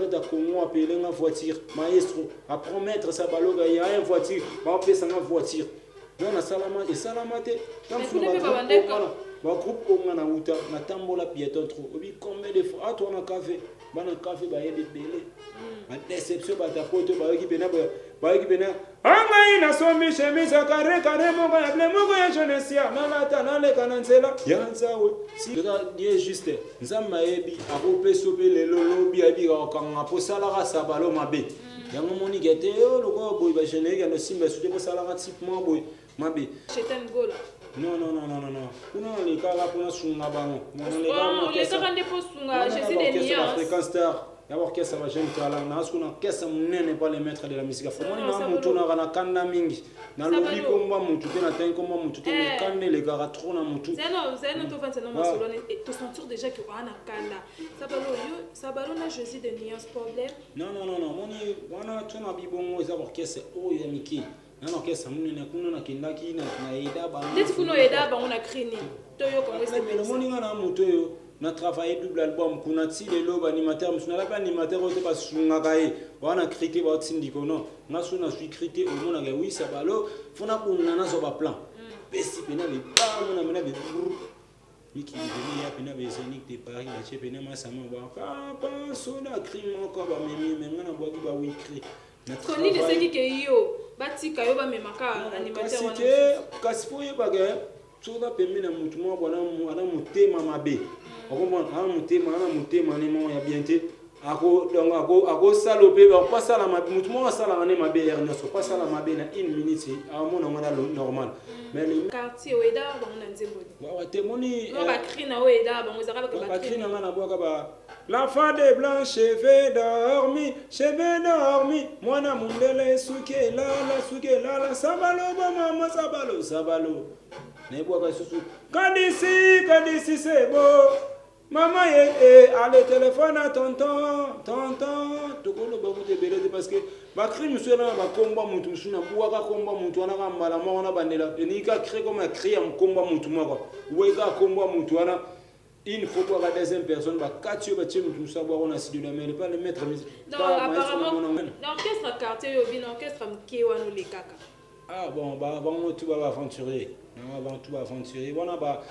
da Congo appelé une voiture maestro à promettre ça baloga il y a une voiture va appeler ça une voiture non na salama et salamate comme ça ba groupe Congo na uta na tambola piéton trop obi combien de fois à toi na café bana café ba yede belé ma déception ba ta poto ba ki bena anga ina somi chemise carré carré moko ya ble moko ya jeunesse na lata na le kananzela ya nzawe si die juste nzamba yebi akope sope lelo lobi abi okanga po sala sa balo mabe yango moni gete o loko boy ba jeune ya no simba suje po sala type mo boy mabe Chetan gola non kuna le kala kuna sunga bango les gars ne po sunga je suis des nias fréquence star d'abord qu'est-ce que ça va jeune kala na askuna qu'est-ce munene pas les maîtres de la musique fomoni na mutu na kana kanda mingi na lobi komba mutu te na ten komba mutu te mais kande les gars trop na mutu zeno to fansa no masolo et to sentir déjà que wana kanda sabalo na je suis des nias problème non moni wana tuna bibongo d'abord qu'est-ce o ya miki non qu'est-ce que munene kuna na kindaki na ida ba ndeti kuno ida ba on a crini to yo comme ça mais le moni na mutu yo na travaillé double album kuna ti le lob animateur musuna la animateur o te pas sunga kai wana critiquer ba tsindiko non na suna suis critiquer au mona ga oui ça balo fona kuna na so ba plan pesi pena be ba mona mena be miki veni ya pena be zenique de Paris na che pena ma sama ba pa so na crime encore ba memi menga na boki ba oui cri na koni de seki ke yo batika yo ba memaka animateur wana kasi fo ye ba ga soda pembe na mutu mo bona ana mutema mabe okomona ana mutema ne mo ya bienté ako donc ako salope ba pas sala mabe mutu mo sala ne mabe ernesto pas sala mabe na 1 minute a mona ngana normal mais le quartier weda ba ngana nzembo wa te moni no ba krina weda ba ngozaka ba krina ngana boka ba l'enfant des blancs cheveux dormi mwana mundele suke la sabalo ba mama sabalo ne boka susu kadisi c'est beau maman a le téléphone à tonton tokolo ba ku te belete parce que ba crime sur na ba komba mutu suna buaka komba mutu ana ka mbala mo na bandela ni ka créer comme créer un komba mutu moko we ka komba mutu ana il faut pas la deuxième personne ba katio ba tchemu tout ça on a si de la mais pas le maître non apparemment l'orchestre quartier yo bin orchestre mkewa no le kaka bon ba tout va aventurer avant tout aventurer bona ba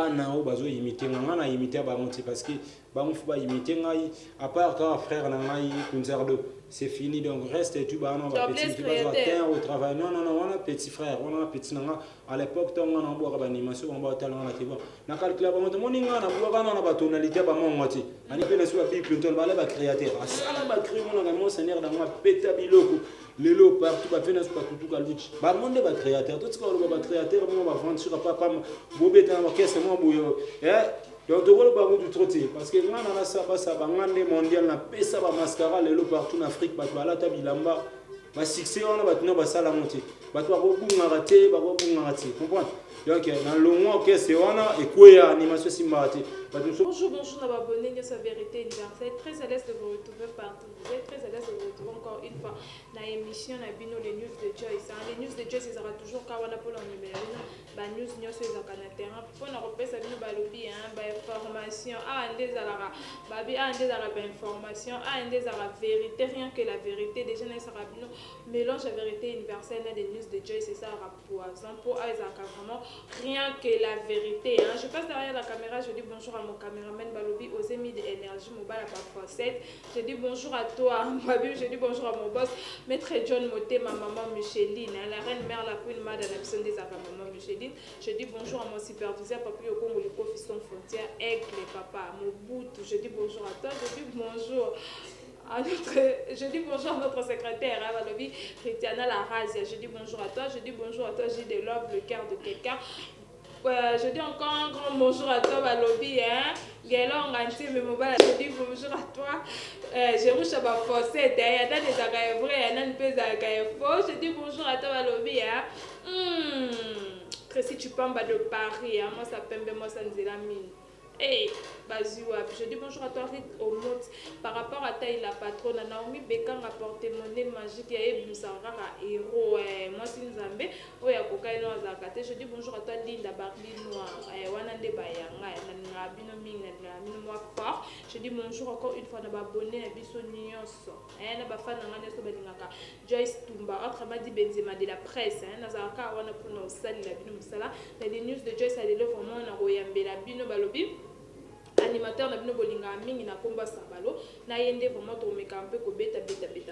na o bazo imiter ngana imiter ba monter parce que ba on faut pas imiter ngai à part quand frère na ngai Kunzardo c'est fini donc reste tu ba non ba petit tu vas atteindre au travail non on a petit frère on a petit nanga à l'époque ton ngana boire ba animation on ba talent na tiba na calcule ba monter moni ngana boire na ba tonalité ba mon ngoti ani pe na sur bi plutôt ba créateur asala ba créer mon ngana mon seigneur dans ma peta biloko lelo partout ba fena pas tout kalvich ba monde ba créateur tout ce qu'on ba créateur mo ba vendre sur papa bobeta na orchestre mo boyo donc to ba du trotter parce que ngana na saba ngande mondial na pesa ba mascara lelo partout en Afrique ba la tabilamba ba succès on ba tuna ba sala monter ba to ba bunga raté comprendre donc dans le mois orchestre wana et quoi animation simbati. Bonjour, na abonné de sa vérité universelle. Très à l'aise de vous retrouver partout. Vous êtes très à l'aise de vous retrouver encore une fois dans l'émission na bino les news de Joyce. Les news de Joyce sera toujours kawana pour la numéro. Ba news nyose za kana terrain pour na repesa bino ba lobby ba information ande zalara babi ande zalara ba information ande zalara vérité rien que la vérité déjà na sera bino mélange la vérité universelle na des news de Joyce et ça sera poison pour Isaac vraiment rien que la vérité je passe derrière la caméra je dis bonjour à mon caméraman Balobi aux émis d'énergie mobile à parfois 7 je dis bonjour à toi Babi je dis bonjour à mon boss maître John Moté ma maman Micheline la reine mère la queen madame la de sa maman Micheline je dis bonjour à mon superviseur Papi Okongo le Fiston Frontière Aigle papa Mobutu je dis bonjour à toi je dis bonjour je dis bonjour à notre secrétaire Balobi Christiana Larazia je dis bonjour à toi J de Love le cœur de quelqu'un. Je dis encore un grand bonjour à toi Balobi Gelon Ganti Memobala je dis bonjour à toi Jerusha Bafosset il y a des agailles vrais il y a une peu d'agailles faux je dis bonjour à toi Balobi Tracy tu pamba de Paris moi ça pembe moi ça nzela mine Hey, Baziwa, je dis bonjour à toi, Rit Omot. Par rapport à Taï, la patronne, Naomi Bekang a porté monnaie magique et Boussara, héros. Moi, c'est Nzambe. Oya Kokaino Azakate. Je dis bonjour à toi, Linda Barli Noir. Wanande Bayanga, Nabino Ming, Nabino Moi fort. Je dis bonjour encore une fois, Nababonné, Bisso Nyos. Nabafan Nanganeso Badingaka. Joyce Tumba, autre Madi Benzema de la presse. Nazaraka, Wana Puno Sali, la Bino Moussala. Les news de Joyce, elle est là vraiment, Naroyambe, la Bino Balobi. Animateur na bino bolinga mingi na komba sabalo na yende vraiment to meka un peu ko beta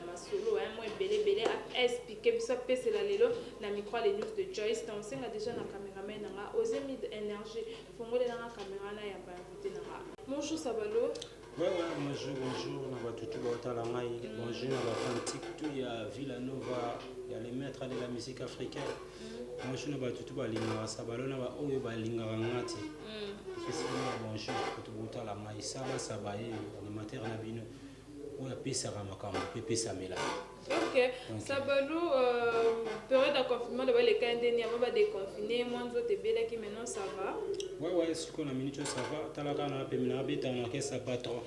masolo moi belé a expliquer biso pese la lelo na micro les news de Joyce on senga déjà na cameraman na Ozemi énergie fongole na caméra na ya ba invité na bonjour sabalo. Bonjour, on va tout bonjour, on va fantique tout, il y a Villanova, il y a les maîtres de la musique africaine. Bonjour, on va tout linga sabalo na ba oyo ba linga ngati. Bonjour, tout la maïsa sabaye animateur na bino. On a pesa makambo, pesa mela. OK, sabalo période de confinement de les cas dernier avant de déconfiner, moi nous te bela qui maintenant ça va. Ouais, ce qu'on a minute ça va. Talaka na pemina beta na kesa patron.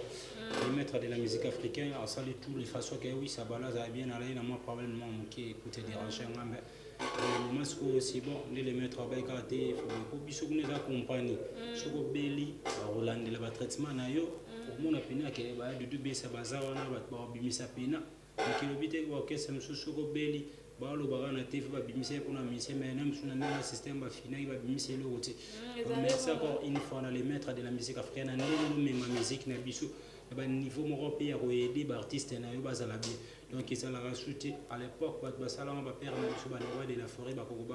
Les maîtres de la musique africaine, on salue tous les façons que oui ça balance bien aller na moi probablement qui écoute déranger ngambe. Le moment c'est bon, les mettre à Baïkate, il faut que nous les accompagner. Si vous belli, Roland de la traitement na yo, au moins apena que ba de deux ça bazar na ba bimisa pena. Et le but est que ça me soit belli, ba lo ba na tef ba bimisa pour na mission mais même sur un système ba final ba bimisa le route. Merci encore une fois les maîtres de la musique africaine, nous même musique na biso. Ba niveau européen pour aider ba artistes na yo bazala bien. Donc ils ont rajouté à l'époque ba salama ba père na biso ba roi de la forêt ba kokoba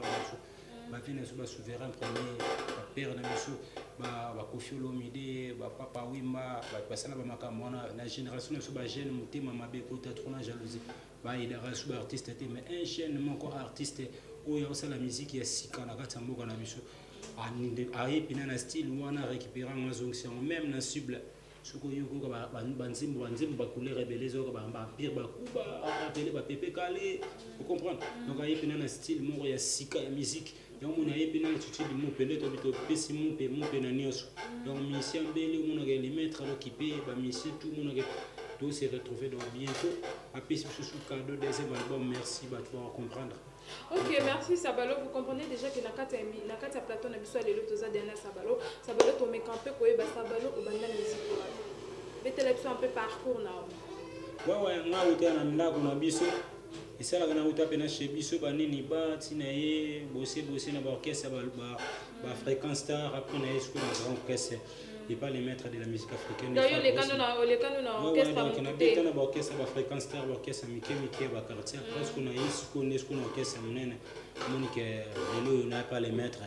ba vient na souverain premier ba père na biso ba Koffi Olomide ba Papa Wemba ba sala ba makambo na génération na biso ba jeune mutema mabe ko trop na jalousie ba ida rasu ba artiste mais un jeune moko artiste oyo osala musique ya sika na kati mboka na biso a pina na style wana récupérant mazonction même na cible soko yoko ka banzimbo ba couleur rebelle zo ka ba pire ba kuba appeler ba pepe calé vous comprenez donc a pina na style moko ya sika ya musique donc on a pina na tuti mo pele to bito pesi mo pe na nyoso donc mission belle on a les mettre à occuper ba mission tout mon a tout se retrouver donc bientôt après ce sous cadeau deuxième album merci ba tu vas comprendre. OK, merci Sabalo. Vous comprenez déjà que la carte plateau na biso lelo toza dernier Sabalo to me camper ko ba Sabalo au banda musique. Betela biso un peu parcours na. Ouais, nga uta na ndako na biso. Isala na uta pena chez biso ba nini ba tinaye bosser na ba orchestre ba fréquence star après na esco na grand orchestre. Et pas les maîtres de la musique africaine. D'ailleurs, les canons na orchestre donc on a bien na orchestre ba fréquence star orchestre Mickey ba quartier presque on a ici qu'on orchestre monene monique lelo na pas les maîtres.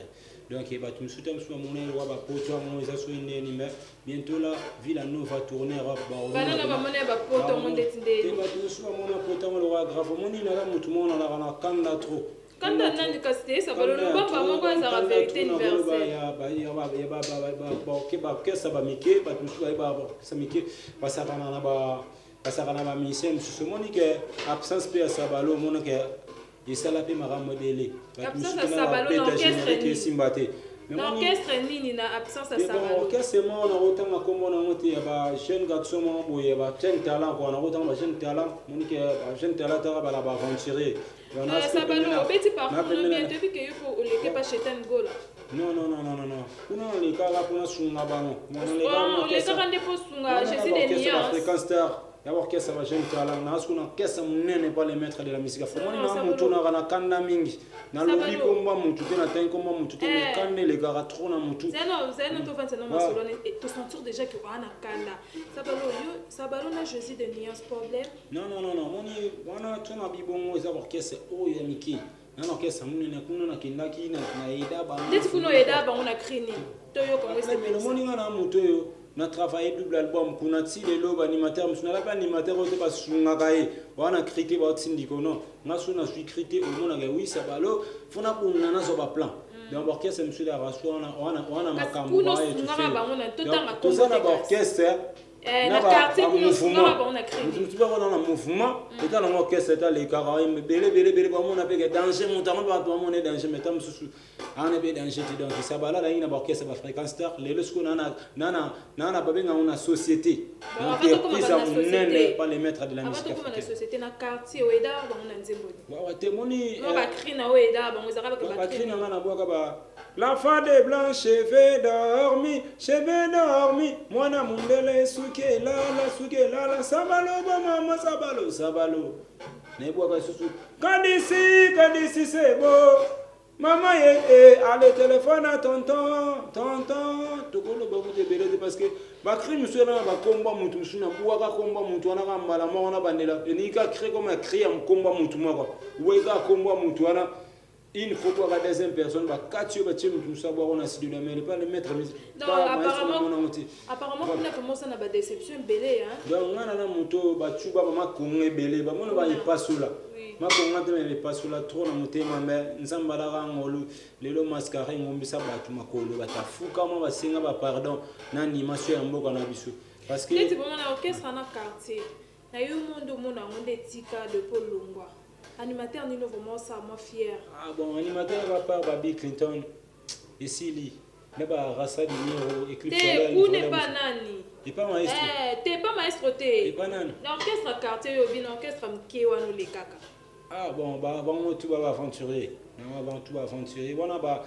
Donc il va tout soutenir sur mon roi ba poto mon ça so ni mais bientôt là Villanova va tourner Europe ba na monnaie ba poto mon detinde. Il va tout sur mon poto le roi grave mon ni na mutu mon na kanda trop. Quand on a dit que c'était ça va le pas mon quoi ça va vérité universelle. Ba orchestre ba Mickey ba tout sur ba ça Mickey ba ça na ba mission sur mon ni que absence pe ça ba lo mon que et ça la paix m'a modélé. Absence à Sabalo, l'orchestre nini na absence à Sabalo. L'orchestre moi on a autant à comme on a monté ba jeune garçon mon boy ba jeune talent on a autant ba jeune talent monique jeune talent ba la aventurer. Sabalo petit parcours bien depuis que il faut les pas chez Tango là. Non. Kuna les cas là pour sunga bano. Les cas quand des fois sunga, je sais des nuances. D'abord que ça va jeune talent na asuna kesa munene pas les maîtres de la musique africaine na mutu na kanda mingi na lobi komba mutu te na tan komba mutu te mais kande les gars trop na mutu zeno to fansa no masolone to sentir déjà que on a kanda sabalo na Jésus de nuance problème non moni wana tuna bibongo za orchestre oyo ya miki na orchestre munene kuna na kindaki na ida ba ndeti kuno ida ba on a crini to yo comme c'est mais le moni na mutu yo on a travaillé double album pour notre le animateur mais on n'a pas animateur on pas sungakai on a critiqué ba tsindiko non on a suis critiqué au monde oui ça balo fona pour nana so ba plan donc orchestre monsieur la raso on a makambo ba et tout ça na orchestre na quartier mouvement on a créé tu vas voir dans le mouvement et dans l'orchestre les Caraïbes belé ba on a fait danger montant ba on est danger mais tam on est danger donc ça va là il y a orchestre ba fréquence star les lorsqu'on nana ba benga una société donc ils pas les maîtres de la musique africaine avant la société na quartier oeda ba on nzemboni wa témoni no ba cri na oeda ba ngozaka ba cri na ngana boka ba l'enfant des blancs cheveux dormi mwana mundele suke la sabalo ba mama sabalo ne boka susu kadisi c'est beau maman allez téléphone à tonton tokolo ba ku te parce que ba cri monsieur na ba komba mutu musuna buaka komba mutu wana ka mala mo na bandela ni ka cri comme cri am komba mutu moko weka komba mutu wana il faut pas la deuxième personne va catcher ba tchim tout ça on a si de la mais pas le mettre non apparemment on a commencé na ba déception belé hein donc ngana na muto ba chuba ba makonge belé ba mona ba ipasula makonga te me pasula trop na mutema mais nzamba la ngolu lelo mascara ngombisa batu makolo batafuka mo basinga ba pardon na animation ya mboka na biso parce que tu bon na orchestre na quartier na yo monde mona ngonde tika de Paul Longwa animateur Nino vraiment ça moi fier. Ah bon animateur va part Baby Clinton ici li ne ba rasa di niro éclipse solaire. Ou n'est pas nani. Et pas maestro. T'es pas maestro t'es. Et pas nani. L'orchestre quartier yo bin orchestre mkewa no le kaka. Ah bon ba tout va aventurer. Na ba tout aventurer. Bona ba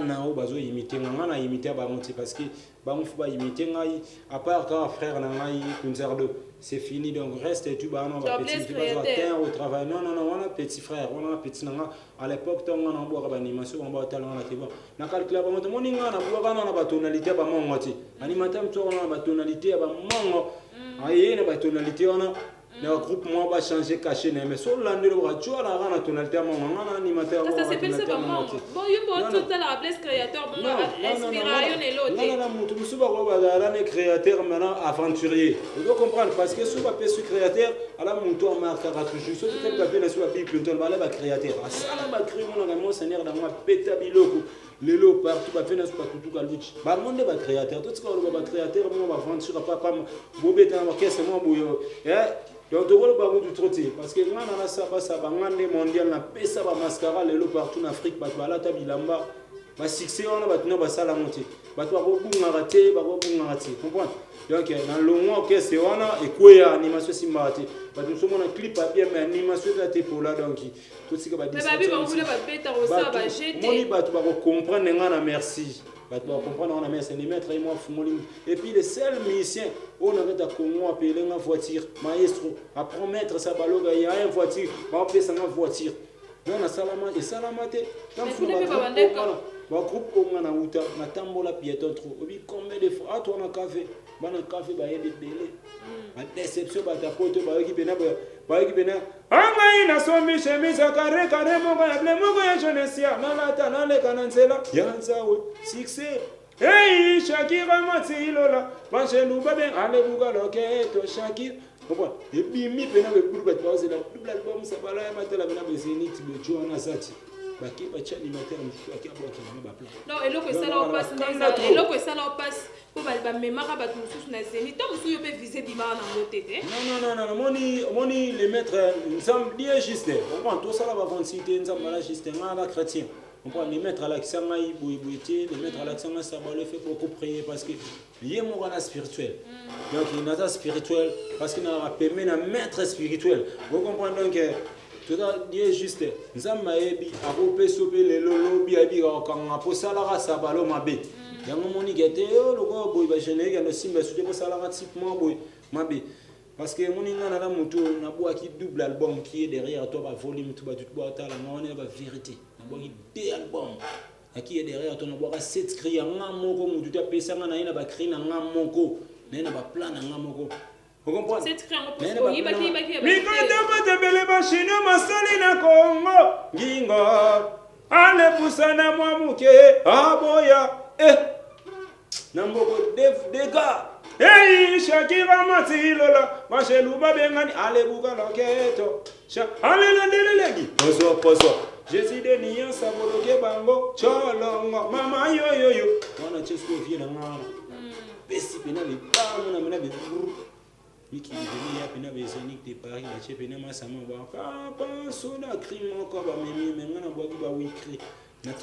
na o bazo imiter ngana imiter ba monter parce que ba mo faut ba imiter ngai à part quand frère na ngai Kunzardo c'est fini donc reste tu ba non ba petit tu vas atteindre au travail non on a petit frère on a petit nanga à l'époque ton ngana boire ba animation on ba talent na teba na calculer ba mo moninga na boire na ba tonalité ba mongoti animateur mto na ba tonalité ba mongo aye na ba tonalité on le groupe moi va changer caché mais sur l'andelo radio la na tonalité mon animateur ça s'appelle ça bon il faut tout la place créateur bon inspiration et l'autre non mutu musuba ko bazala ne créateur maintenant aventurier vous devez comprendre parce que sous papier sur créateur ala mutu marque toujours so peut papier na sur Bill Clinton ba créateur asala ba créer mon seigneur dans moi peta biloko lelo partout ba fena pas tout kaluchi ba monde ba créateur tout ce qu'on ba créateur moi ba aventure papa bobeta ma caisse moi boyo donc tu vois le du trotté parce que ngana na ça ba ngande mondial na pesa ba mascara lelo partout en Afrique ba la tabilamba ba succès on ba tuna ba sala monter ba to ko bunga raté comprendre donc dans le mois que c'est wana et quoi animation simbarate ba tu somona clip à bien mais animation ta te pour là donc tout ce que ba mais ba bi ba voulait ba peta au ça ba jeter moni ba tu ba comprendre ngana merci ba tu comprendre on a mis les maîtres et moi fumoli et puis les seuls musiciens on a ta Congo appeler une voiture maestro à promettre ça baloga il y a une voiture ba payer ça une voiture donc na salama et salamate quand vous ba groupe ko ngana uta na tambola piéton trop obi combien de fois toi na café ba yebe belé ma déception ba ta poto ba ki bena anga ina sombi chemise carré moko ya ble moko ya jeunesse na la ta na le kananzela yanza we succès hey Shakira Matsilola banchelu ba ben ale buga loketo Shakira bon et puis mi pena be groupe ba c'est la double album ça bala ya matela bena be zenith be joana sati baki ba chani matela mfuaki aboki na ba plan non eloko ça la passe pour ba memara ba mususu na zenith tant mususu pe viser bima na ngotete non moni les mettre ensemble bien juste on prend tout ça là va citer ensemble là juste ngala chrétien on peut les mettre à l'accent les mettre à l'accent ça va le faire beaucoup prier parce que il y a mon spirituel donc il y a spirituel parce qu'il y a permis un maître spirituel vous comprenez donc tout ça est juste nzamba ebi akope sope le lolo bi abi ka po sala ça balo mabe yango moni gete yo loko boy ba générique no simba soute po sala type mo boy mabe parce que mon ingana na mutu na boa qui double album qui est derrière toi ba volume tout ba tout boa ta la on est ba vérité na boa qui deux albums qui est derrière toi na boa 7 cri nga moko mutu ta pesa nga na ina ba cri na nga moko na ba plan na nga moko vous comprenez c'est cri en poste yi ba mi ko te bele ba chino masali na Congo ngingo ale pusana mwa muke aboya na mboko dega hey Shakira Matsilola banchelu ba bengani ale buga loketo ale landelelegi poso Jésus de niya saboloke bango cholongo mama yo wana chesko vie na ngana pesi pena le bana mena be miki veni ya pena be zenique de Paris la pena masama ba papa sona crime encore ba memi ngana boki ba wikri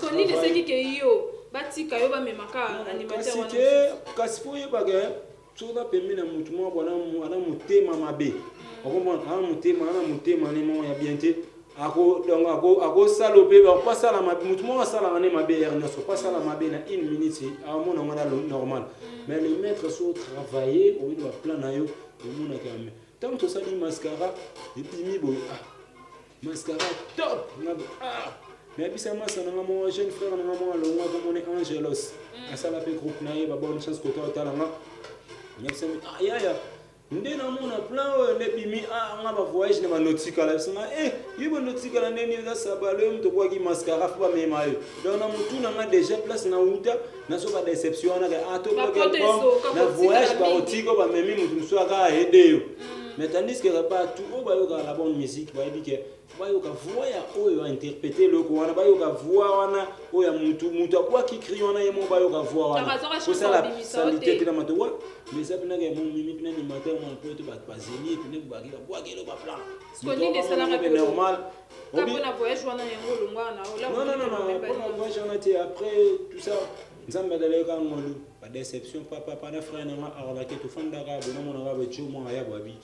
koni leseki ke yo batika yo bamemaka animateur wana kasi fo yebaka soki pembe na mutu moko ana motema mabe okomona ana motema ne moko ya bien te akosala mpe bakosala mutu moko asalaka ne mabe ere nyonso pasala mabe na 1 minute amona ngo na normal mais le maître so travailler oyini baplan na yo omonaka me ntango tosali mascara ebimi boye mascara top mais bisa masa nanga mo jeune frère nanga mo alongwa komone Angelos asala pe groupe na ye babone chance koto otalanga nyakisa yaya nde namona plan oyo nde bimi nga bavoyage na banotikala bisinga yibo notikala ndeni eza sabalo yo mutu okwaki mascara fo bamema yo donc na mutu nanga déjà place na uta naso badéception wanaka tobaki bon na voyage baotika bamemi mutu mosu aka aede yo mais tandis que bato oyo bayokaka la bonne musique bayebi ke bayoka voix ya oyo interpréter eloko wana bayoka voix wana oyo ya mutu akwaki cri wana ye mo bayoka voix wana kosala salite te na mato wa mais eza mpena ke momimi mpena animateur mwana po ete bato bazeli epene bobaki babwaki eloko baplan normal mpona voyage wana te après tout ça nzambe adalaki ngolu badéception papa na frère nanga arlake tofandaka bonamonaka betio mwana ya bwabi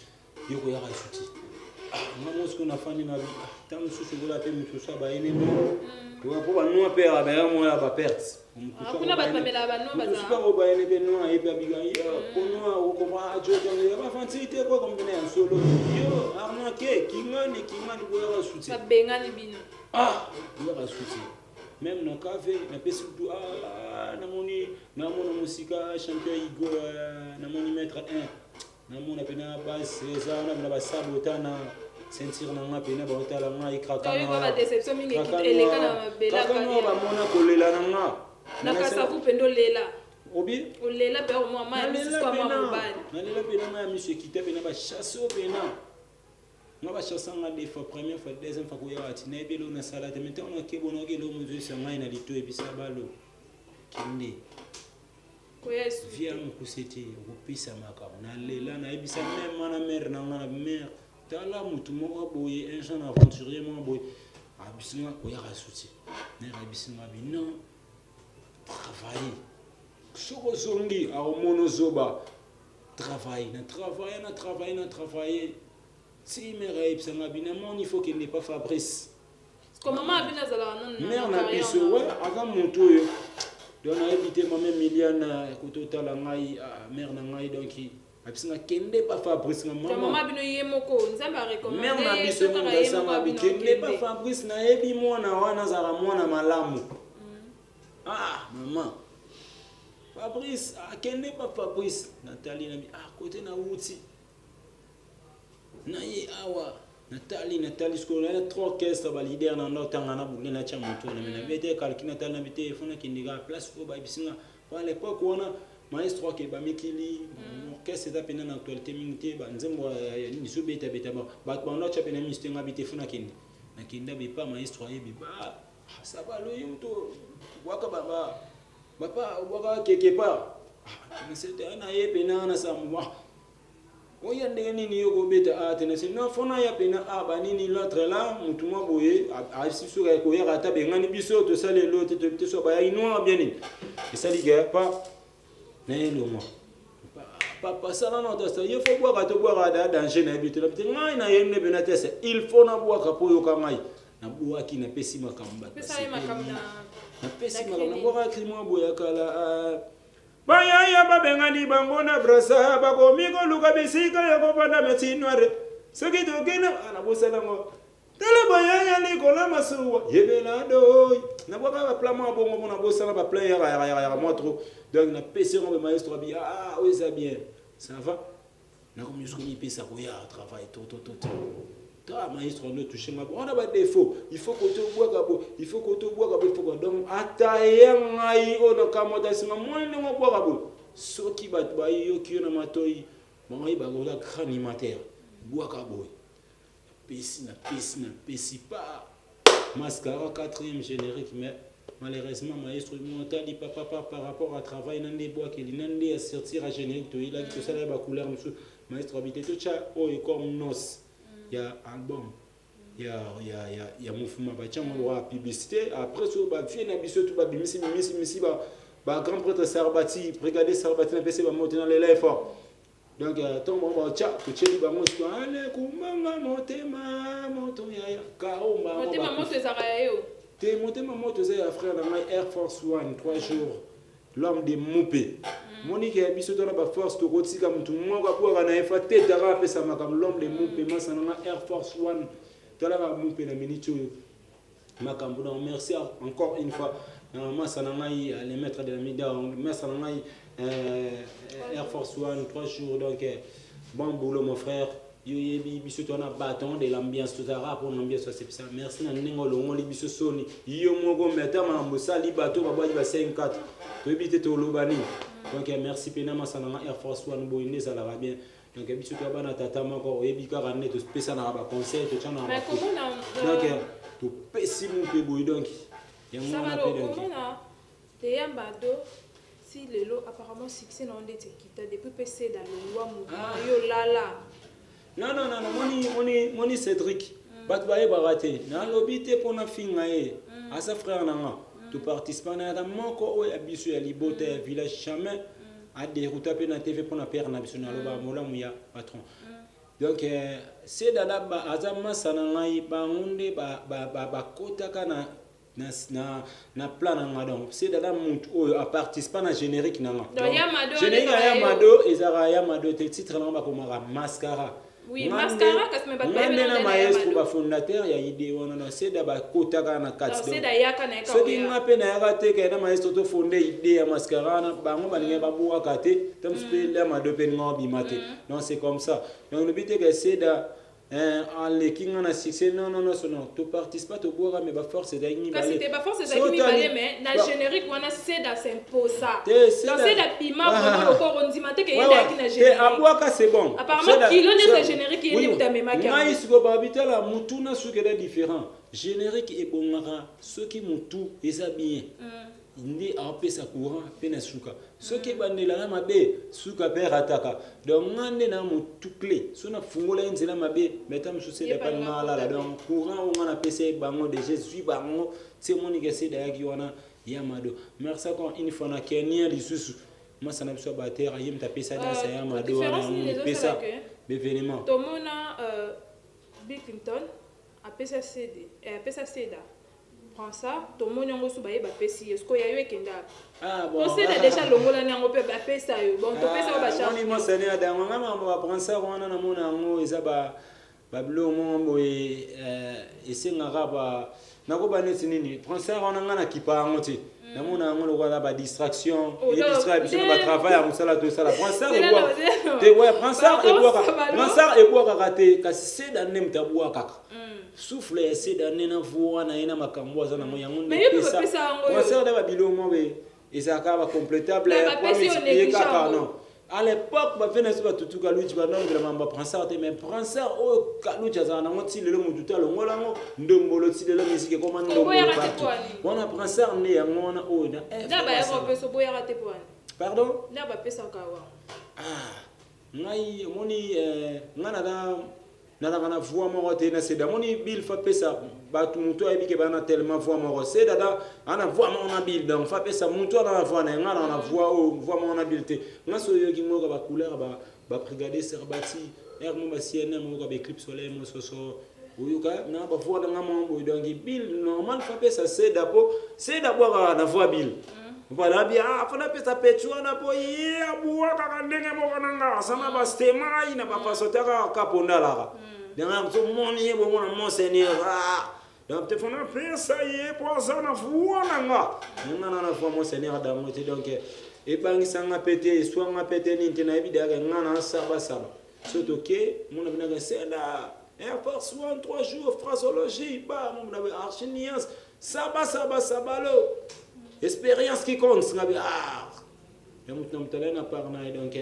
yoko yaka suti nga mosuku nafandi na ntango mosusu okola mpe mosusu abayene mpo banua mpe abaya moya baperte mosusu mpe obayene mpe noa ayebi abika ponoi okomba ajotonga bafantiri te kwa kombena ya nsolo yo arnake kingani boyaka suti boyaka suti même na cave napesi kutu namona mosika champion igo namoni maître 1 namona pena base eza wana pena basabota na ceinture nanga pena baotala nga ikrakanoa bamona kolela nanga nakasavu pendo lela obi olela pe mama ya misu kwa mobali nalela pena nga ya misu ekite pena bachasse o pena nga bachasse nga des fois première fois deuxième fois koya ati nayebi elo nasala te maintenant on akebonaki elo mozoyisa ngai na lito ebisa balo kende via mokuse te okopesa makambo nalela nayebisa meme na mare nanga na mare tala motu moko boye un jeune aventurier moko boye abisinga koyaka suti mare abisinga bino travaille soko ozongi aomona ozoba travaille si mare ayebisanga bino moni il faut qu'il n'est pas Fabrice mare na biso aka motu oyo donc nayebi te mame miliana kototala ngai mare na ngai donc abisinga kende pa Fabrice na mama bino ye moko nzambe mare na biso ngasanga bikende pa Fabrice nayebi mwana wana azala mwana malamu mama Fabrice akende pa Fabrice Nathalie nabi kote na uti na ye awa Nathalie skola na trois orchestre ba leader na ndotanga na bugena cha moto na mena bete kalki Nathalie na bete fona kindiga place ko ba bisinga kwa l'époque wana maestro ke ba mikili orchestre ta pena na actualité mingte ba nzembo ni so beta ba ndo cha pena mistenga bete fona kindi na kinda be pa maestro yebi ba sabalo yimto waka baba waka quelque part na c'était na ye pena na samwa oya ndenge nini yo kobeta tena sino fona ya pena banini l'autre là mutu mwa boye asiso ka koya ata bengani biso to sale l'autre te so ba inoa bien ni esali ga pa na elo mo papa sala na to sa yo fo boire to boire da danger na bitu la bitu ngai na yemne bena tese il faut na boire kapo yo kamai na boaki na pesi makamba na pesi makamba boire krimo boya kala bayaya babengani bango na brasa bakomi koluka bisika ya kopanda meti noire soki tokina anabosala ngo tala bayaya likola masuwa yebela doy na boka ba plan mo bongo mona bosala ba plan ya motro donc na pesi ngo maestro bi oui ça bien ça va na comme jusqu'au mi pesa ko ya travail tout ta maestro ne touche ma on a pas défaut il faut que tu bois kabo il faut donc atayengai ono kamota singa mwana ngo bois kabo soki bat ba yo kiona matoi mama ba gola animateur bois kabo pesi pas mascara 4e générique mais malheureusement maestro monta dit papa par rapport à travail nande bois que nande à sortir à générique to il a que ça la couleur monsieur maestro habité tout ça comme nos ya album il y a mouvement ba publicité après so ba vie na biso tout ba bimisi ba grand prêtre Sarbati brigader Sarbati na pese ba monter dans les lèvres donc ton bon ba cha ko cheli ba mo so ale kumanga motema moto ya kaomba motema moto ezaka yo te motema moto za frère na my Air Force One 3 jours l'homme de Moupé Monique ya biso to na ba force to kotika mutu moko kwa na efa tete ka pesa makam l'homme de Moupé masa na Air Force One to la ba Moupé na minute makambo donc merci encore une fois masa na ngai les maîtres de la média masa na ngai Air Force One 3 jours donc bon boulot mon frère yo yebi biso to na bâton de l'ambiance tout ça pour l'ambiance c'est ça merci na ningo lo ngoli biso soni yo moko meta mambo sali bato babwa ba 54 to ebite to lobani donc merci pena masana na Air Force One boyinde ça la va bien donc biso to bana tata moko oyebi ka rane to spécial na ba conseil to chana mais comment donc to pessimu pe boy donc ça va donc comment te yambado si lelo apparemment succès na ndete kita depuis PC dans le loi mo yo lala non moni Cédric bat baye baraté na lobité pour na finga e à sa frère nanga to participer na moko o ya biso ya Libote village chemin a dérouter pe na TV pour na père na biso na loba mola muya patron donc c'est dada ba azama sana ngai ba ngunde ba kota kana na plan nanga donc c'est dada mutu o a participer na générique nanga générique ya Mado ezara ya Mado te titre nanga ba komara mascara. Oui, mascara parce que na maestro ba fondateur ya idée wana c'est d'aba kotaka na kati donc c'est d'ayaka na so ki ngape na yaka te ka na maestro to fondé idée ya mascara na bango balinga ba buwa kate tam spé la ma do pen ngobi mate donc c'est comme ça donc le but est que c'est da en l'équipe on a succès non tu participes pas tu boire mais ba force d'agni balé c'était pas force d'agni balé mais na générique on a c'est da s'impose ça donc c'est da piment pour le corps on dit maté que il y a qui na générique aboaka c'est bon apparemment kilo ne ce générique il est ta même qui moi ici ko babita la mutu na su que différent générique et bongara ceux qui mutu eza bien ndi apesa courant pena suka soki bandela na mabe suka pe rataka donc ngande na mutu clé sona fungola nzela mabe metam souci de pas ngala donc courant on a pesa bango de Jésus bango c'est moni que c'est d'ailleurs qui wana yamado merci encore une fois na Kenya lisusu moi ça n'a pas battre yim ta pesa dans ça yamado na pesa événement tomona Bill Clinton a pesa CD et a pesa seda prends ça tout le monde yango subaye ba pesi est-ce que yayo ekenda bon c'est déjà longola nango pe ba pesa yo bon to pesa ba charge on moi sene ada ngama ba prends ça wana na mona ngo eza ba blo mo et sengaka ba nako ba neti nini prends ça wana ngana kipa ngo ti na mona ngo lo ba distraction et distraction ba travail à musala to sala prends ça et boire te ouais prends ça et boire raté kasi c'est dans nem tabua kaka souffle essaie d'année na voix na ina makambo za na moya ngonde pesa concert da bilomo be ezaka ba complétable pour multiplier kaka non à l'époque ba fena soba tutuka luchi ba non vraiment ba prendre ça mais prendre ça o kalucha za na ngoti le mututa lo ngola ngo ndombolo ti le musique comme ndombolo on a prendre ça ne ya ngona o na ba ya ko peso boya raté pour pardon na ba pesa ka wa ngai moni ngana da na voix moko te na seda moni bil fa pesa batu muto ayebi ke bana tellement voix moko seda da ana voix moko na bil donc fa pesa muto na voix na ngana na voix moko na bil te ngaso yoki moko ba couleur ba brigader Sarbati mo ba sienne moko ba Eclipse Soleil mo soso uyuka na ba voix na ngamo donc bil normal fa pesa seda po seda boka na voix bil voilà bien fona pesa petwa na po ye abuwa ka ndenge moko nanga sama ba stema ina ba pasotaka kaponda la dengan so moni bo mona monseigneur donc te fona pesa ye po sana vuwa nanga nana na fo monseigneur da moti donc e bangi sanga pete swanga pete ni tina ebida ga ngana saba surtout que mon abina c'est la Air Force One 3 jours phrasologie ba mon abina archinias saba lo expérience qui compte ya mutu na mutala na parna donc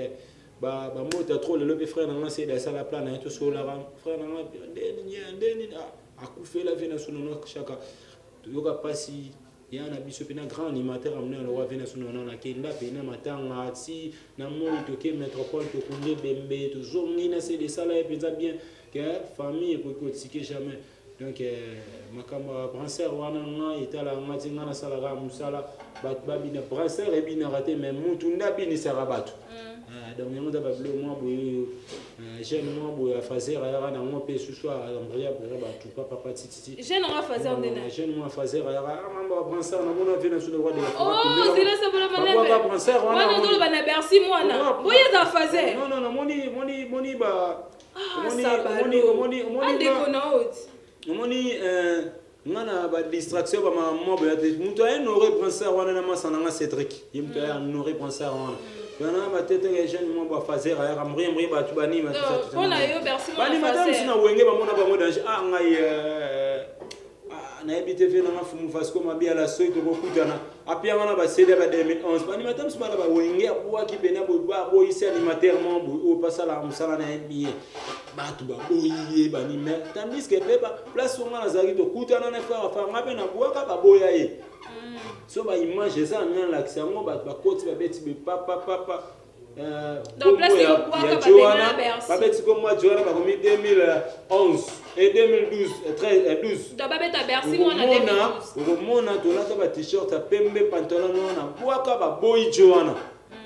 ba mota trop le lobby frère na c'est dans la plan tout sur la frère na ndeni akufe la vena sunono chaka yoka pasi yana biso pena grand animateur amna le roi vena sunono na kenda pena matanga ti na moni to ke métropole to kunde bembe to zongi na c'est de ça là et bien que famille pour que jamais donc makamba brasseur wana nga etala nga tinga na sala ga musala bat babina brasseur et bina raté mais mutunda bini sara batu donc yango da bablo moi boye jeune moi boye fazer ya na ngo pe susu embria boye batu papa titi jeune nga fazer ndena jeune moi fazer ya mamba brasseur na mona vina sur le roi de la oh c'est là ça pour ba brasseur wana ndo ba na Bercy mwana boye za fazer non moni ba moni ngana ba distraction ba maman boya muto ay no repenseur wana na masana nga Cédric yimto ya no repenseur wana bana ba tete ya jeune mo ba fazer ya ramri ba tu bani ma tout ça yo Bercy mo bani madame sina wenge ba mona ba mo danger ngai na ebite fe na fumu fasco mabi ala soy to kokutana apia ngana ba cede ba 2011 bani madame sibala ba wenge abwa ki bena bo ba bo isi alimentairement bo pasala musala na NBA batu ba boye bani me tandis que pepa place où ngana zaki to kutana na fa ngabe na bwaka ba boya e so ba image za ngana la kisango ba koti ba beti be papa dans place yo bwaka ba bena Bercy ba beti ko moi Joana ba komi 2011 et 2012 12 dans ba beta Bercy moi na 2012 mona to la ba t-shirt a pembe pantalon na bwaka ba boy Joana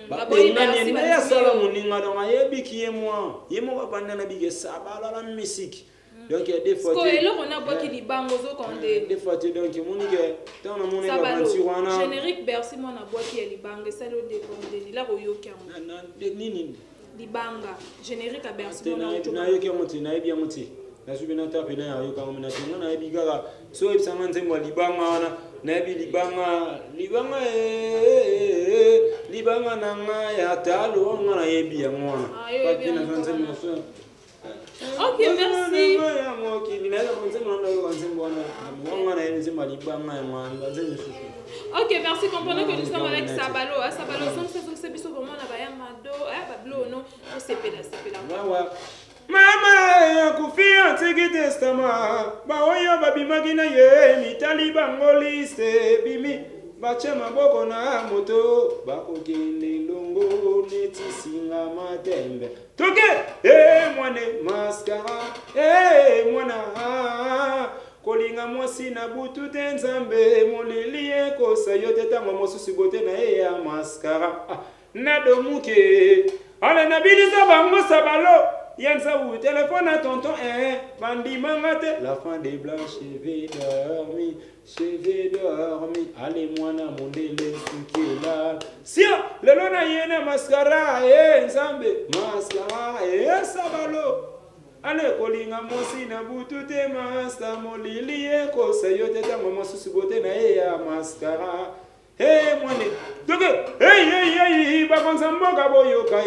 baboyi Bercy ya sala muninga donc ayebi ki yemo ba banda na bige sabala la musique donc des fois ko elo kona boki libango zo konde des fois donc munige tant na moni ba banti wana générique Bercy moi na boki ya libango salo de konde la royoki na nini libanga générique à Bercy moi na yoki muti na yebi muti na subina tape na yo kanga mena tinga na yebi gaga so ibsanga nzembo libanga wana na yebi libanga nanga ya talo ngana yebi ya ngwana papina nzembo so ok merci ok merci comprenez que nous sommes avec Sabalo Sabalo c'est biso vraiment na ba ya mado bablo no o sepela mama kufia tiki testama baoyo babimaki na ye mitali bangoliste bimi bache maboko na moto bakokende longo neti singa matembe toke mwane maskara mwana kolinga mwasi na butu te nzambe molili ekosa yo te ntango mosusu bote na ye ya maskara nadomuke ale nabilisa bango Sabalo Yansa ou téléphone à tonton bandi mangate la fin des blancs cheveux dormi allez moi na mondele tukela sia le lona yena mascara nzambe mascara Sabalo ale kolinga mosi na butu te maska molili ko sayo te tango mosusu bote na ya mascara mwane toke bakonza mboka boyoka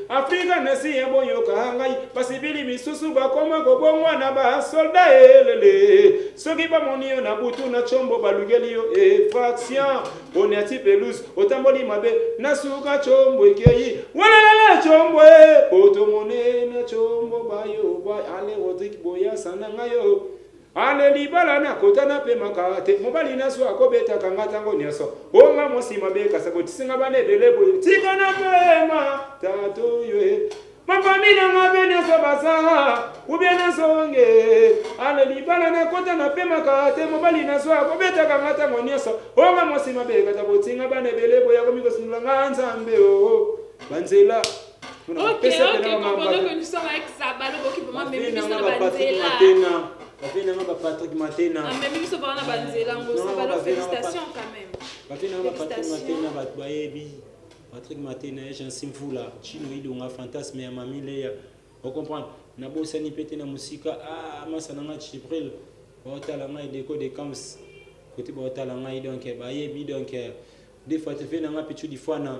Afrika nasi boyoka ngai pasibili misusu bakoma kobongwa na basolda lele soki bamoni yo na butu na chombo balugeli yo fraction onati pelouse otamboli mabe nasuka chombo ekei walala chombo poto monene chombo bayo ale Rodrigue boya sana ngayo ale libala na kotana pe makate mobali naso akobeta kangata ngo nyaso onga mosima beka sabotisinga bane delebo tikana pema tato yo mafamina ngabe nyaso basa ubiana songe ale libala na kotana pe makate mobali naso akobeta kangata ngo nyaso onga mosima beka sabotisinga bane delebo ya komiko sinulanga nzambe banzela ok comprenons que nous sommes avec Sabalo qui pour moi même nous sommes banzela Bafina ngaba Patrick Matena. Même biso bana banzela ngo Sabalo félicitations quand même. Bafina ngaba Patrick Matena batbayebi. Patrick Matena Jean Simfula, Chino Ilunga fantasme ya mamile ya. Vous comprenez? Na bosani pete na musika masana nga Chibril. Botala nga déco de camps. Côté botala nga donc bayebi donc des fois tu fais na nga pichu di fana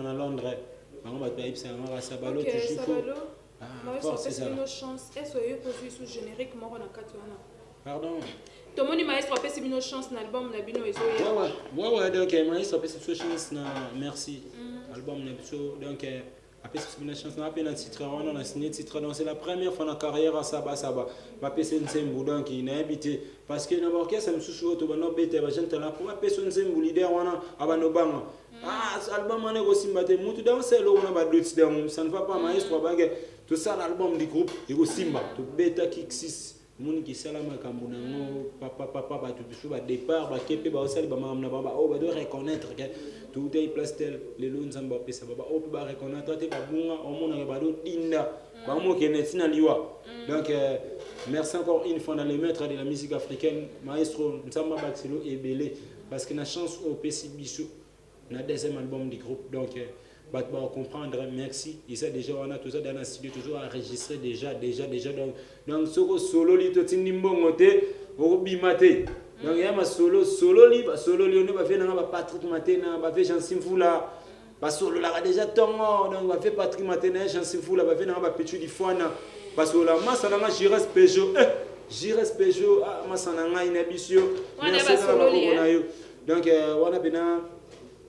na Londres. Bango batbayebi sa nga Sabalo toujours. Maestro, c'est une chance. Est-ce que vous pouvez sous générique mort na katwana? Pardon. Tout le monde maestro a une chance dans l'album na bino ezo ya. Ouais donc maestro a une chance na merci. Album na biso donc a une chance na peine titre on a signé titre donc c'est la première fois dans carrière à Saba. Ma pese nzembu donc il n'a habité parce que na orchestre msusu to bano bete ba gente là pour pese nzembu leader wana abano banga. Album on est aussi mbaté mutu dans c'est là on a ba d'autres ça ne va pas maestro bangue tout ça l'album du groupe et au Simba to beta kick 6 moni qui salama kambunango papa ba tout biso ba départ ba kepe ba osali ba mamna ba o ba doit reconnaître que tout est place tel les lois nzamba pesa ba o ba reconnaître te ba bunga o mona ba do dinda ba mo ke netina liwa. Donc merci encore une fois dans les maîtres de la musique africaine maestro Nzamba Baxilo et Belé parce que na chance au PC biso na deuxième album du groupe. Donc bah comprendre, merci. Il sait déjà on a tout ça dans un studio toujours enregistré déjà donc solo li to tindimbo ngote o bimate. Donc il y a ma solo li on va faire na ba Patrick Matena ba fait Jean Simfula ba solo la déjà tongo donc va faire Patrick Matena Jean Simfula ba fait na ba Pichu di Fwana parce que la masse na Jires Peugeot masana nga inabisio merci na ba ko yo. Donc on a bena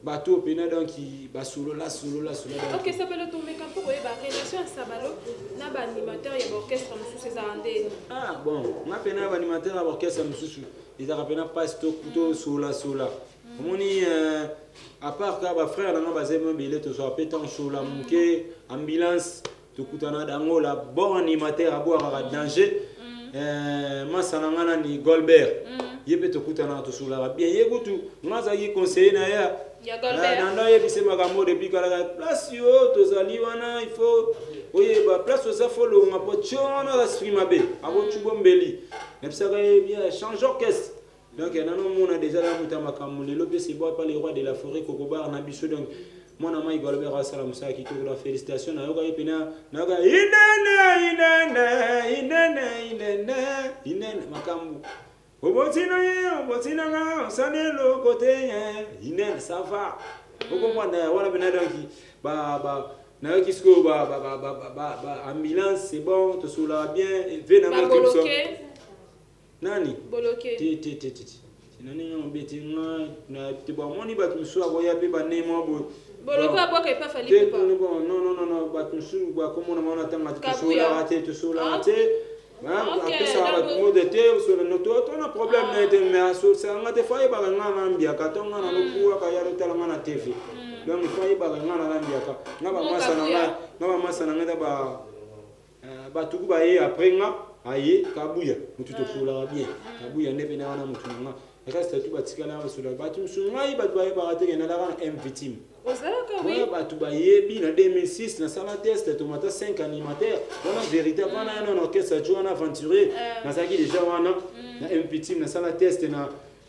bateau pena donc ba solo la. OK, ça peut le tomber quand pour ba relation à Sabalo na ba animateur ya orchestre mususu za ande. Ah bon, na pena ba animateur ya orchestre mususu ils a rapena pas to sola. Moni à part ka ba frère na ba zema bile to so pétan sola muke ambulance to kutana dango la bon animateur à boire à danger. Masana ngana ni Golbert. Yebe to kutana to sola bien yegutu maza yi conseiller na ya Nanda ye bise magambo depuis kala place yo tozali wana il faut oye ba place ça faut le ngapo chona la stream be abo chubombeli nepsaka bien change orchestre. Donc nano mona déjà la muta makambo le lobe c'est bois par les rois de la forêt kokobar na biso. Donc mona mai Golbert salam sa ki to la félicitation na yoga ipena na ga inene makambo Obotina nga sanelo côté inen ça va. Vous comprenez voilà bena donc ba na kisko ba ambulance c'est bon to soula bien vena na kimso. Nani? Boloké. Ti. Nani on beti na ti ba moni ba kimso aboya be ba nemo bo. Boloko aboka pas fallait pas. Non ba kimso ba comme on a tanga to soula raté. Après ça va mot de thé sur le noto on a problème na été mais c'est nga te faille ba nga mbia ka tonga na lokuwa ka yaro talanga na TV. Donc il faille ba nga na mbia ka nga ba masa na nga ba tuku ba ye après nga aye kabuya mutu to sola bien kabuya ndebe na wana mutu nga reste tout batikala ba sola ba tu sungai ba ba raté na la un victime. Oui, tu vas y en 2006, dans la test, tu as 5 animateurs. On a vérité, on a un orchestre, tu as aventuré. On a déjà un petit, dans la test,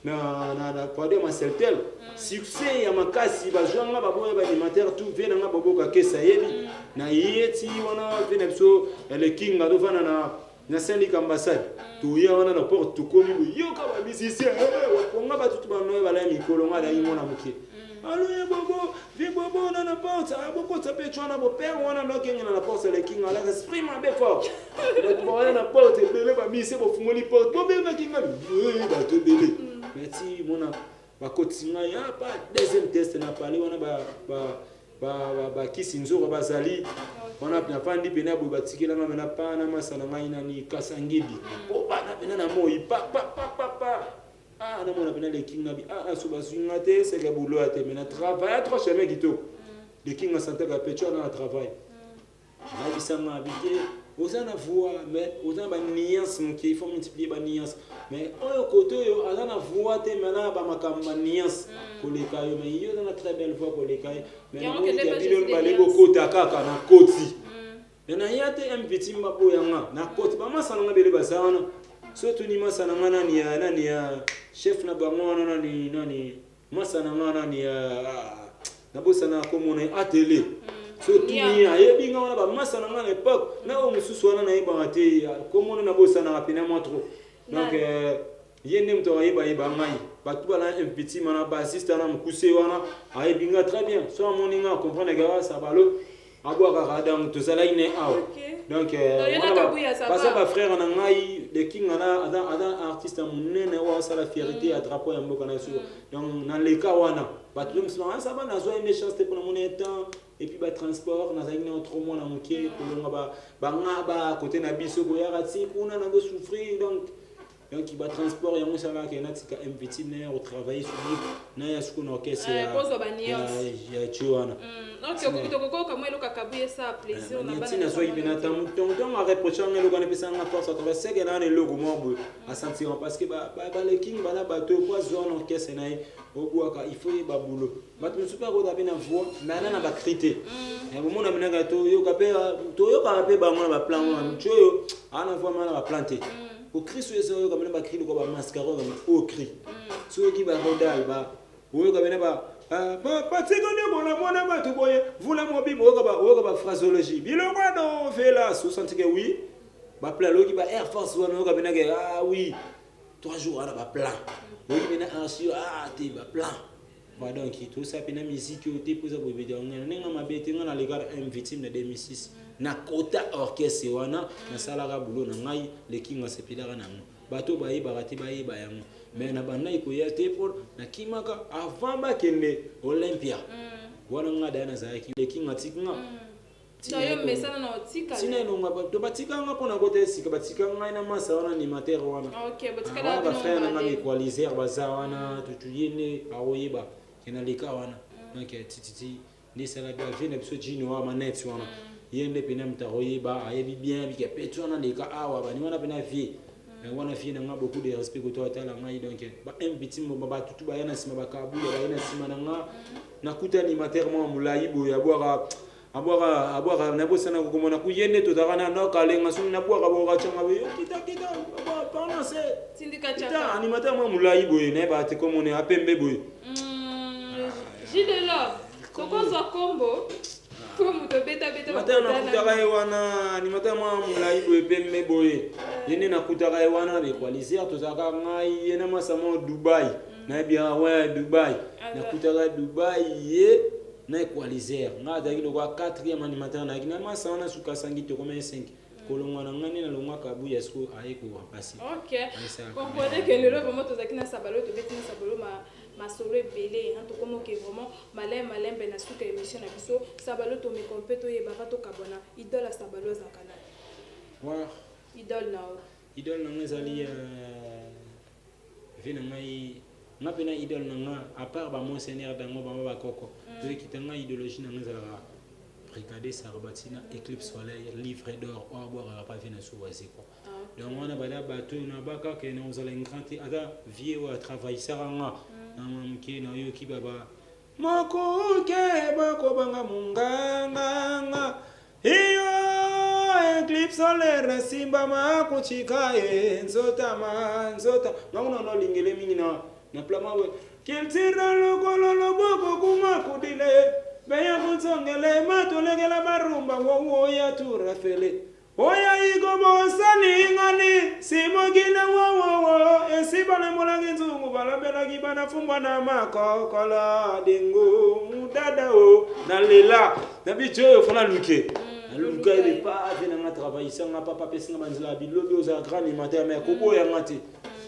na kwade maseltel succès ya makasi bazwanga baboya ba animateur tout vient na boboka kesa yebi na yeti wana vena biso le king ado vana na syndic ambassade to ya wana na porte to komi yoka ba musicien on ba tout ba no ba la mikolo ngala imona muke. Allô, bobo, viens bobo dans la porte, ça beaucoup ça peut tuer na beau père on a no king na la porte le king ala esprit ma be fort. Le bobo na porte belé ba mise bo fumoli porte bobo na king ba to belé. Merci mona ba kotinga ya pas deuxième test na parler on a ba kisinzo ba zali on a bien fandi bena bo batikela na pa na masana ngaina ni kasangidi. O ba na bena na mo pa ah na mona bena le king na bi so basunga te c'est que boulot a te mena travail trois chemins gito le king na santé ka pecho na travail na bisama habité aux ana voix mais aux ana ba nuance qui il faut multiplier ba nuance mais oyo koto yo ana voix te mena ba makamba nuance ko le kayo mais yo na très belle voix ko le kayo mais no ki abilo ba le kota kaka na koti na yate un petit mabo yanga na koti ba masana ngabele basana surtout ni masana ngana ni ya chef na bango nani masana ngana ni na bosana comme on est atelier surtout ni ayebi ngana ba masana ngana époque na o mususu wana na yeba te comme on na bosana apena montre donc yende mto ayeba ngai batu bala un petit mana bassiste na mukuse wana ayebi nga très bien so moninga comprendre gars ça balo aboka radam to sala ine aw donc parce que ma frère na ngai le king ana artiste munene wa sala fierté à drapeau ya mboka na so donc na le kawana batu msima ça va na zo une chance pour mon temps et puis ba transport na zaina autre mois na mukie kolonga ba côté na biso ko ya rati kuna na go souffrir donc donc il va transport yango ça là que na tika MVT na au travailler sur na ya suko na orchestre ya chiwana ok ko kama ilo kakabuye ça plaisir na bana na so ibina tamu tonton a reprocher ngelo kana pesa na force à travers que na le logo mo à sentir parce que ba le king bana bato kwa zone orchestre na au boaka il faut ba boulot bato super ko da bina voix mais na ba crité et au moment na bina to yo ka pe ba mo na ba plan mo choyo ana voix na ba planter au cri sur les oreilles comme un cri de quoi mascaron au cri ceux qui va rodal ba ou comme un ba pas c'est qu'on est bon la moi ba tout boye vous la moi bibo ou comme phraseologie bilo quoi non fait là sous senti que oui ba plan lo qui ba air force ou comme un oui 3 jours à ba plan oui bien ensuite t'es ba plan ba donc tout ça pena musique au type ça pour vidéo nga ma bête nga les gars une victime de 2006 na kota orchestre wana na salaka bulo na ngai le kinga sepilaka nango bato bayi barati bayi bayango mais na banda ikoya te pour na kimaka avant ba kende Olympia wana nga dana za le kinga tiknga tayo mesana na otika sina no to batika nga pona kote sika batika ngai na masa wana animateur wana OK batika da ba frère na equaliser baza wana tutuyene aoyeba kena leka wana donc titi ni sala ba vina biso jino wa manette wana yende pena mtaroye ba ayebi bien bika petu na leka awa ba ni wana pena vie wana vie na nga beaucoup de respect ko to atala ngai donc ba invite mo ba tutu ba yana sima ba kabu ya yana sima na nga nakuta animateur mo mulai bo ya aboira na bosana ko mona ku yende to dagana no kalenga sunu na boira bo ga changa be kita ba pendant c'est sindika chaka animateur mo mulai bo ne ba te comme on est à pembe bo Gilles Love koko zo kombo comme to beta matana kutaka ewana animateur mo mulai bo pembe bo yene na kutaka ewana be qualiser to zaka ngai yena masamo Dubai na bien ouais Dubai na kutaka Dubai ye na equaliser nga daki lo kwa 4e animateur na kina masa wana suka sangi to comme 5 kolongwa na ngani na longwa kabu ya siko ayeko passer OK comprenez que le lobo moto zakina sabalo to betina sabalo ma solo belé en tout comme que vraiment malin ben na suka émission na biso sabalo to me compéto ye baka to kabona idole sabalo zakana wa idole na ngezali vina ngai nga pena idole nga à part ba monseigneur dango ba koko to kitanga idéologie na ngezala Brigade Sarbatina Éclipse Soleil livre d'or o boire pas vina sous wasiko donc on bada bato na baka ke na uzala ngranti ada vie wa travail saranga na mamke na yo ki baba moko ke bako banga munganga iyo Eclipse Soleil simba makuchika nzota ngona no lingele mingi na plama we kiltira lo boko kuma kudile beya kutsongele matolengela barumba wo ya turafele oya igo bosani ngani simogine wo esibale molangi nzungu balabela kibana fumba na makokola dingo mudada o na lela na bicho fona luke na luka ile pa vena na travail sanga papa pesinga banzila bilobi oza grand animateur mais kobo ya ngati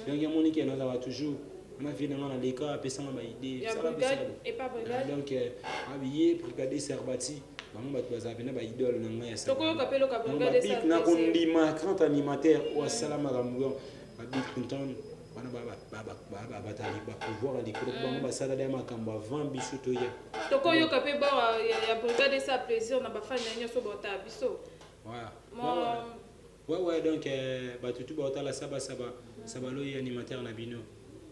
donc ya monike na va toujours ma vie dans les cas pesanga ba idée ça et pas brigade donc habillé brigade Sarbati bango bat bazabena ba idole na ngaya ça toko kapelo ka brigade Sarbati na kondima 30 animateurs au salama ramugo ba big content bana ba batali ba pouvoir les clubs bango ba sala de makambo avant biso to ya toko yo kapé ba ya brigade ça plaisir na ba fan nyoso bota biso ouais donc ba tutu ba otala sabalo ya animateur na bino.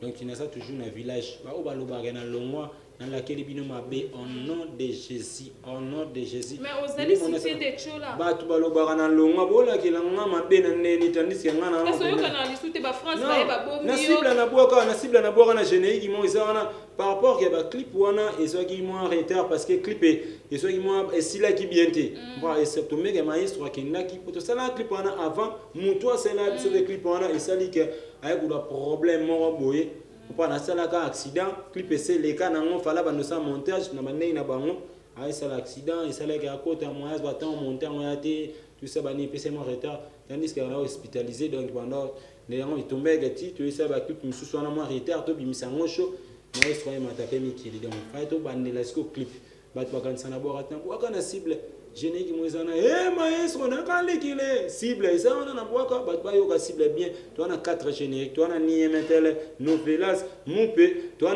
Donc il y a ça toujours dans le village. Bah au baloba na longwa dans laquelle bino mabe au nom de Jésus, au nom de Jésus. Mais aux allez citer des chola. Bah tu baloba na longwa bola ki langa mabe na neni tandis que ngana. Parce que yo kana lisute ba France ba bombi. Na cible na boka na générique mo izana par rapport que ba clip wana ezo ki mo en retard parce que clip ezo ki mo esila ki bienté. Bah excepto mega maestro ki ndaki poto sala clip wana avant muto sala biso de clip wana esali que avec un problème moko boye pour na sala ka accident clip c'est les cas nango fala bando sa montage na banei na bango ay sala accident et sala ka kota moyas batant monter moyate tout ça bani pc mo retard tandis que on a hospitalisé donc pendant les gens ils tombaient gati tout ça ba clip musu so na mo retard to bimisa ngosho maestro ya matape mikili donc fa to bandela sko clip bat ba kan sana bo ratan ko kana cible générique moisana maestro na kalikile cible ça on a boaka batba yoka cible bien toi on a 4 génériques toi on a niemetele novelas mupe toi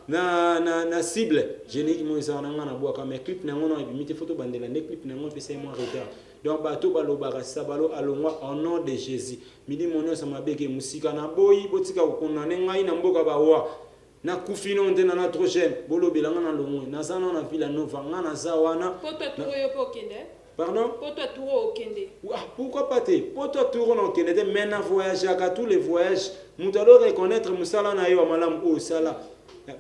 na cible générique moisana na boaka mais clip na on a imité photo bandela ne clip na on fait 5 mois retard donc bato balobaka sabalo alongwa au nom de Jésus midi monyo sama beke musika na boyi botika kokona ngai na mboka bawa na kufino ndena na troisième bolo belanga na longo na sana na villa nova ngana zawana poto turo yo pokende pardon poto turo okende pourquoi pas te poto turo no kende te mena voyage à tous les voyages mutalo reconnaître musala na yo malam o sala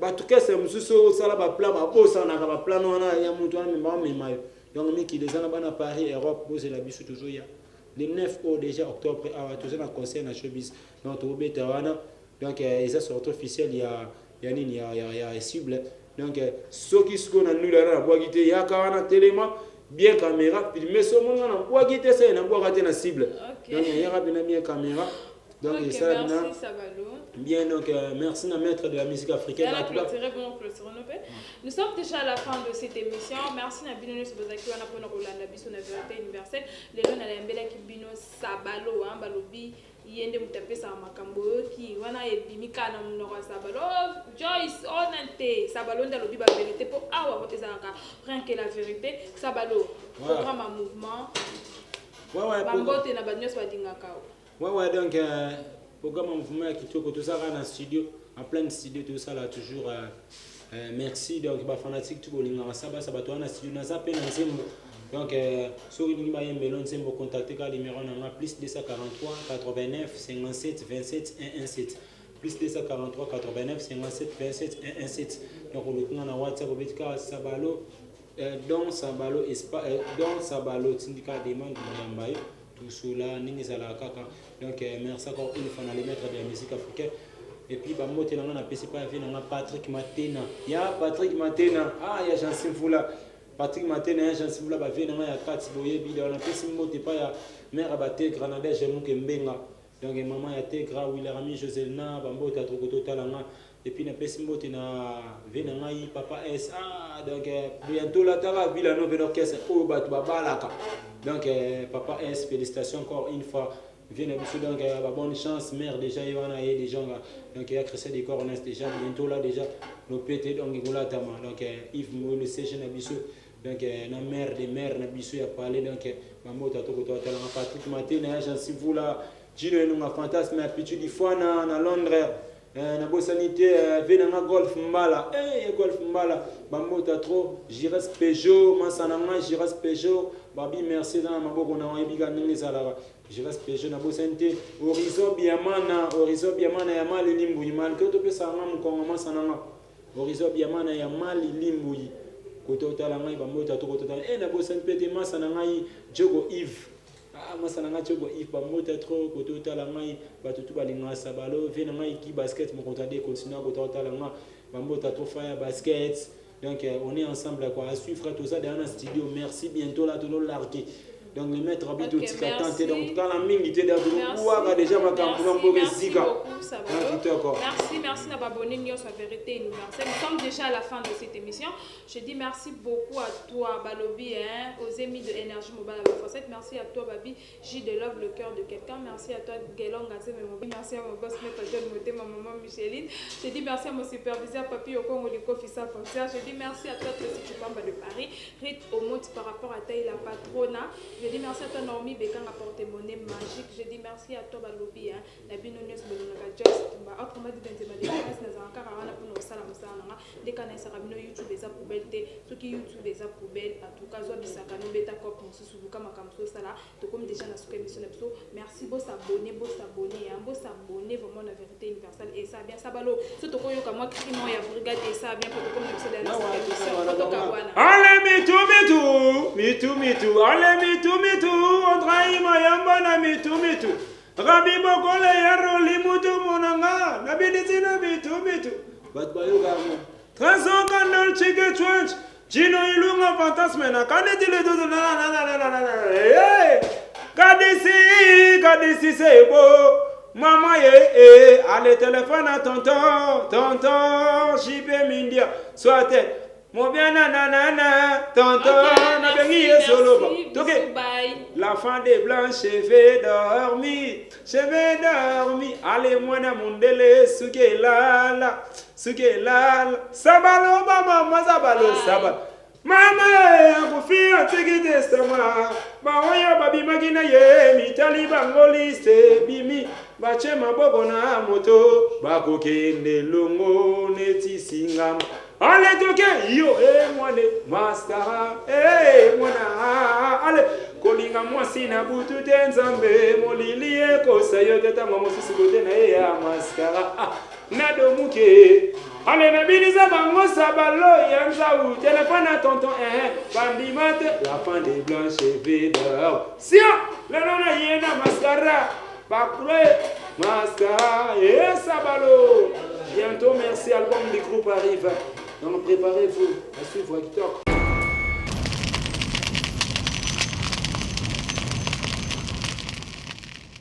batu kese mususo sala ba plan ba bosa na ba plan na ya mutu na mema memayo donc miki les ana bana Paris Europe c'est la bisu toujours ya le 9 au déjà octobre à tous na concert na showbiz donc to beta wana donc ça sort officiel il y a cible donc ceux qui sont dans nous là bois guité ya kana téléma bien caméra filmer ce moment na bois guité ça na bois raté na cible donc il y a bien caméra donc okay, ça merci Sabalo bien donc merci à maître de la musique africaine nous sommes déjà à la fin de cette émission merci na bino nyonso bazaki wana pona kolanda biso na vérité universelle lelo na lembela ki bino Sabalo balobi yende mutapesa makambo ki wana ebimika na mnoko Sabalo Joyce onante Sabalo ndalobi ba vérité po awa botezaka rien que la vérité Sabalo programme à mouvement bambote na banyo badingaka ouais donc programme en mouvement qui tout ça dans studio en plein studio tout ça là toujours merci donc ba fanatique tout bolinga ça ba to na studio na zape na nzembo donc sur une ligne melon nzembo contacter ka numéro na plus 243 89 57 27 117 plus 243 89 57 27 117 donc on na WhatsApp obetika Sabalo dans Sabalo dans Sabalo syndicat demande yambaye tout cela ningizala kaka donc merci encore une fois na les maîtres de la musique africaine et puis ba moté na na pesi pa vina na Patrick Matena ya Patrick Matena ya Jansin Fula Patrick Matena ya Jansin Fula ba vina ya Kati boye bi na pesi moté pa ya mère abaté Granada Jemuke Mbenga donc maman ya Tegra Willerami Joselna ba mbota trokoto talanga et puis na pesi moté na vina ngai papa S donc bientôt la tara villa no orchestre o batu babalaka donc papa S félicitations encore une fois viens à donc bonne chance mère déjà il y a des gens donc il y a créé des cornes déjà bientôt là déjà nos pété donc il la tama donc Yves Moule session à biso donc na mère des mères na biso ya parler donc maman tato ko tala Patrick Matena Jean si vous là Gino nous fantasme habitude fois na Londres na bosanité vena na golf mbala golf mbala bamota trop Giras Peugeot masananga Giras Peugeot babi merci dans maboko na yebiga nini sala Giras Peugeot na bosanité horizon biamana ya mali limbu mal que to pesa ngam kongo masananga horizon biamana ya mali limbu ko to tala ngai bamota to ko to tala na bosanité te masananga Jogo Yves masananga Jogo Yves bamota trop ko to tala ngai batutu balinga Sabalo vena ngai ki basket mon contrat de continuer ko to tala ngai bamota trop fire basket. Donc on est ensemble quoi à suivre tout ça dans un studio merci bientôt là tout le largué donc les maîtres habitent au ticatante donc quand la mingi était dans le déjà ma campagne pour Zika merci na babonné nyo sa vérité universelle nous sommes déjà à la fin de cette émission je dis merci beaucoup à toi Balobi aux émis de énergie mobile avec Fosset merci à toi Babi J de Love le cœur de quelqu'un merci à toi Gelong merci à mon boss maître John Moté ma maman Micheline je dis merci à mon superviseur Papi Okongo Liko Fissa Foncière je dis merci à toi Tracy Chupamba de Paris Rite Omot par rapport à Taï la Patrona. Je dis merci à toi Naomi Bekang à porte-monnaie magique. Je dis merci à toi Balobi la binonius Bolonaka Joyce Tumba. Autrement dit dans les magasins dans un caravane pour nous salam salama. Dès qu'on a sarabino YouTube des poubelles ceux qui YouTube des poubelles en tout cas zo bisaka no beta cop mon susubuka makamso sala to comme déjà na souka émission episode merci beau s'abonner vraiment la vérité universelle et ça bien Sabalo surtout koyo ka moi crimo ya brigade et ça bien pour comme episode de la allez mitu allez mitu on trahit mayamba na mitu Rabi bokole yaro limutu monanga na biditsina mitu bat bayoga mo transon kanol chike chwench Gino ilunga fantasme na kaneti le do kadisi c'est beau maman allez téléphone à tonton JP Mindia soit Mon bien nanana, tonton, na bengi solo. Ok. La fin des blancs, cheveux dormi. Allez, moi, na mondele, suke lala. Sabalo, mama, sabalo. Mama, akufi atiki testama. Baoya babi magina ye, mitali bangoliste bimi. Bache maboko na moto, bakokende longo neti singam. Allez toke yo mwane mascara mwana allez kolinga mwasi na butu te nzambe molili ekosa yo teta mosusu kote na ya mascara na domuke allez na biniza bango sabalo ya nzau téléphone à tonton bandimate la fin des blancs cheveux d'or sia le nona yena mascara bakule mascara sabalo bientôt merci album du groupe arrive. Donc préparez-vous à suivre TikTok.